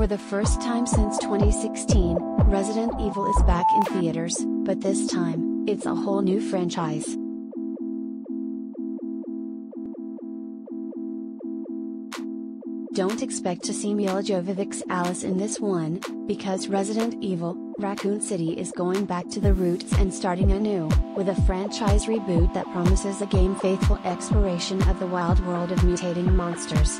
For the first time since 2016, Resident Evil is back in theaters, but this time, it's a whole new franchise. Don't expect to see Milla Jovovich's Alice in this one, because Resident Evil, Raccoon City is going back to the roots and starting anew, with a franchise reboot that promises a game-faithful exploration of the wild world of mutating monsters.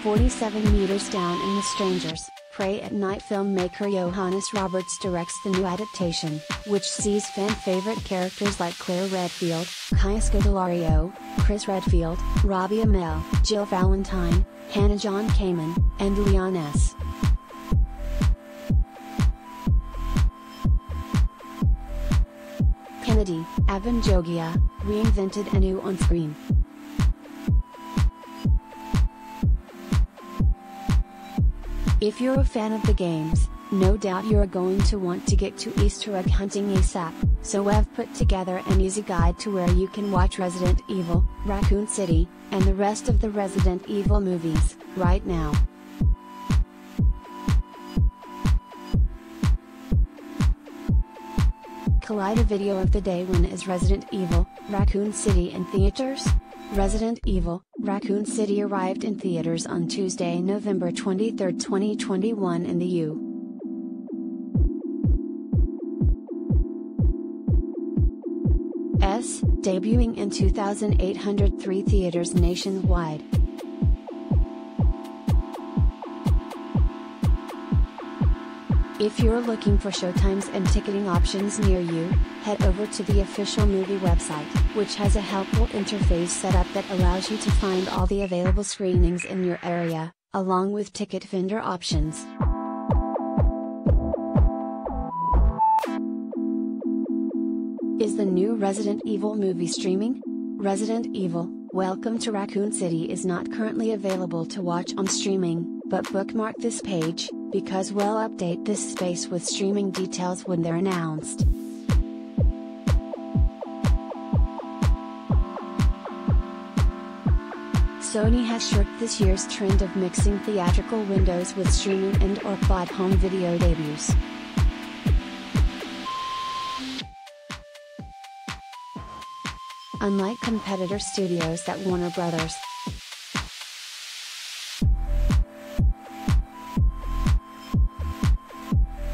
"47 meters down in The Strangers, Pray at Night" filmmaker Johannes Roberts directs the new adaptation, which sees fan-favorite characters like Claire Redfield, Kaya Scodelario, Chris Redfield, Robbie Amell, Jill Valentine, Hannah John Kamen, and Leon S. Kennedy, Avan Jogia, reinvented anew on screen. If you're a fan of the games, no doubt you're going to want to get to Easter egg hunting ASAP, so I've put together an easy guide to where you can watch Resident Evil, Raccoon City, and the rest of the Resident Evil movies, right now. Collide a video of the day. When is Resident Evil, Raccoon City in theaters? Resident Evil, Raccoon City arrived in theaters on Tuesday, November 23, 2021 in the U.S., debuting in 2,803 theaters nationwide. If you're looking for showtimes and ticketing options near you, head over to the official movie website, which has a helpful interface set up that allows you to find all the available screenings in your area, along with ticket vendor options. Is the new Resident Evil movie streaming? Resident Evil, Welcome to Raccoon City is not currently available to watch on streaming, but bookmark this page, because we'll update this space with streaming details when they're announced. Sony has shirked this year's trend of mixing theatrical windows with streaming and/or quad home video debuts. Unlike competitor studios that Warner Bros.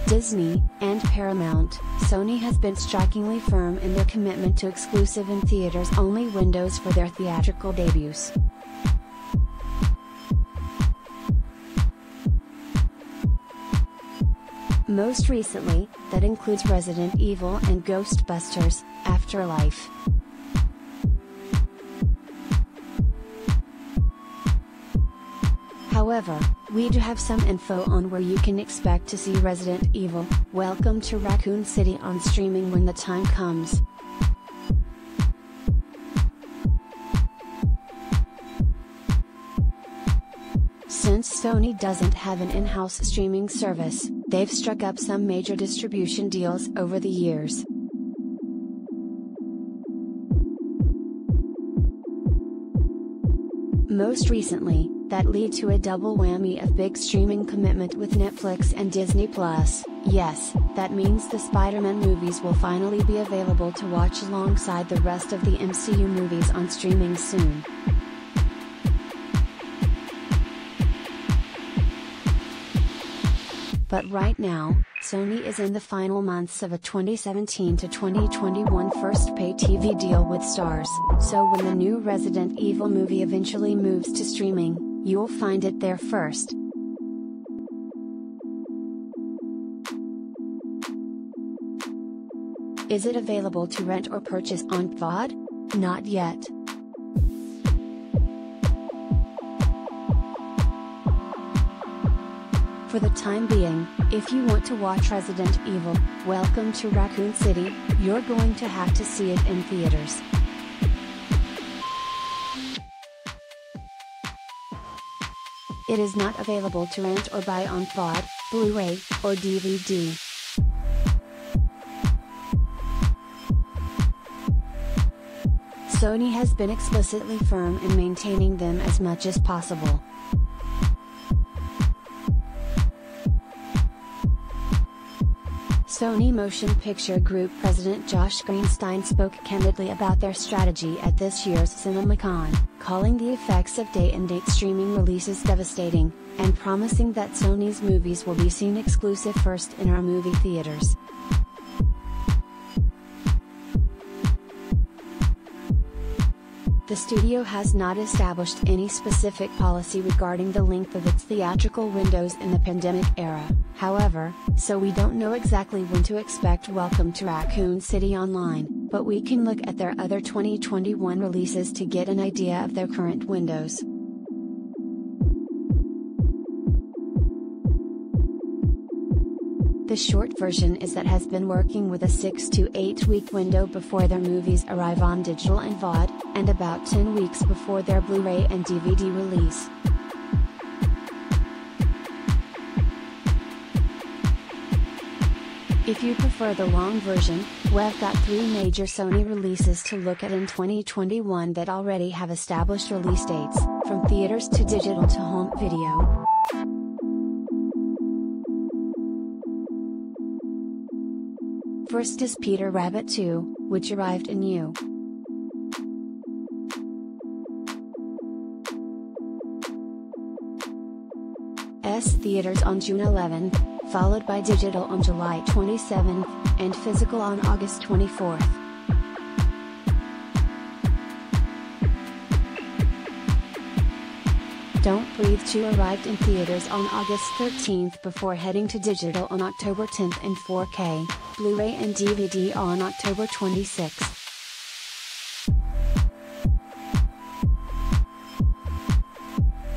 Disney, and Paramount, Sony has been strikingly firm in their commitment to exclusive and theaters-only windows for their theatrical debuts. Most recently, that includes Resident Evil and Ghostbusters: Afterlife. However, we do have some info on where you can expect to see Resident Evil, Welcome to Raccoon City on streaming when the time comes. Since Sony doesn't have an in-house streaming service, they've struck up some major distribution deals over the years. Most recently, that lead to a double whammy of big streaming commitment with Netflix and Disney+. Yes, that means the Spider-Man movies will finally be available to watch alongside the rest of the MCU movies on streaming soon. But right now, Sony is in the final months of a 2017 to 2021 first pay TV deal with Starz, so when the new Resident Evil movie eventually moves to streaming, you'll find it there first. Is it available to rent or purchase on VOD? Not yet. For the time being, if you want to watch Resident Evil, Welcome to Raccoon City, you're going to have to see it in theaters. It is not available to rent or buy on VOD, Blu-ray, or DVD. Sony has been explicitly firm in maintaining them as much as possible. Sony Motion Picture Group President Josh Greenstein spoke candidly about their strategy at this year's CinemaCon, calling the effects of day-and-date streaming releases devastating, and promising that Sony's movies will be seen exclusive first in our movie theaters. The studio has not established any specific policy regarding the length of its theatrical windows in the pandemic era, however, so we don't know exactly when to expect Welcome to Raccoon City online, but we can look at their other 2021 releases to get an idea of their current windows. The short version is that has been working with a 6 to 8 week window before their movies arrive on digital and VOD, and about 10 weeks before their Blu-ray and DVD release. If you prefer the long version, we've got 3 major Sony releases to look at in 2021 that already have established release dates, from theaters to digital to home video. First is Peter Rabbit 2, which arrived anew. Theaters on June 11th, followed by digital on July 27th, and physical on August 24th. Don't Breathe 2 arrived in theaters on August 13th before heading to digital on October 10th in 4K, Blu-ray and DVD on October 26th.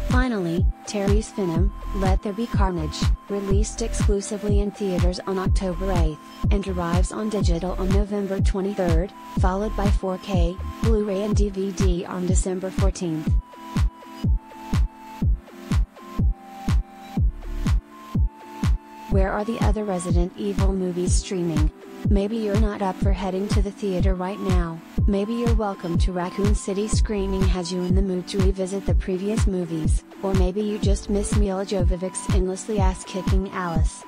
Finally, Terry's Venom, Let There Be Carnage, released exclusively in theaters on October 8th, and arrives on digital on November 23rd, followed by 4K, Blu-ray and DVD on December 14th. Where are the other Resident Evil movies streaming? Maybe you're not up for heading to the theater right now, maybe your Welcome to Raccoon City screening has you in the mood to revisit the previous movies, or maybe you just miss Milla Jovovich's endlessly ass-kicking Alice.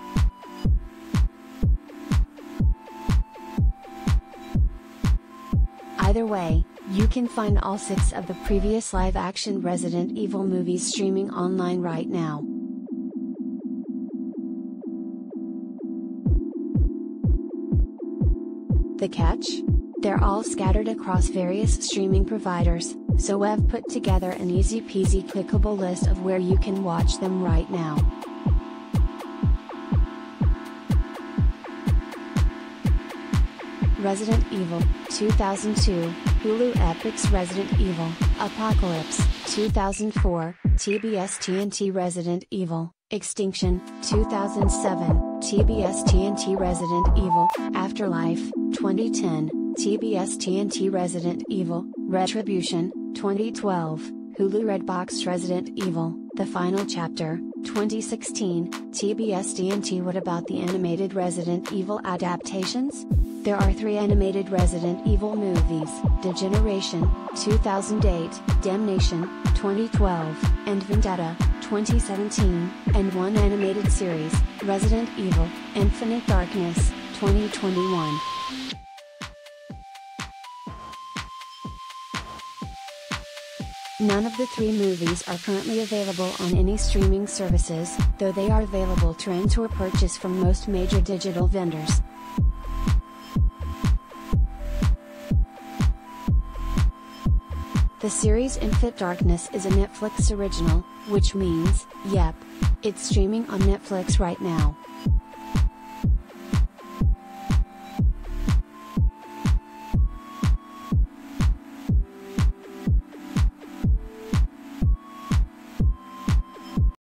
Either way, you can find all 6 of the previous live-action Resident Evil movies streaming online right now. The catch? They're all scattered across various streaming providers, so we've put together an easy-peasy clickable list of where you can watch them right now. Resident Evil, 2002, Hulu Epix Resident Evil, Apocalypse, 2004, TBS TNT Resident Evil, Extinction, 2007, TBS TNT Resident Evil, Afterlife, 2010, TBS TNT Resident Evil, Retribution, 2012, Hulu Redbox Resident Evil, The Final Chapter, 2016, TBS TNT. What about the animated Resident Evil adaptations? There are 3 animated Resident Evil movies, Degeneration, 2008, Damnation, 2012, and Vendetta, 2017, and 1 animated series, Resident Evil, Infinite Darkness, 2021. None of the 3 movies are currently available on any streaming services, though they are available to rent or purchase from most major digital vendors. The series Infinite Darkness is a Netflix original, which means, yep, it's streaming on Netflix right now.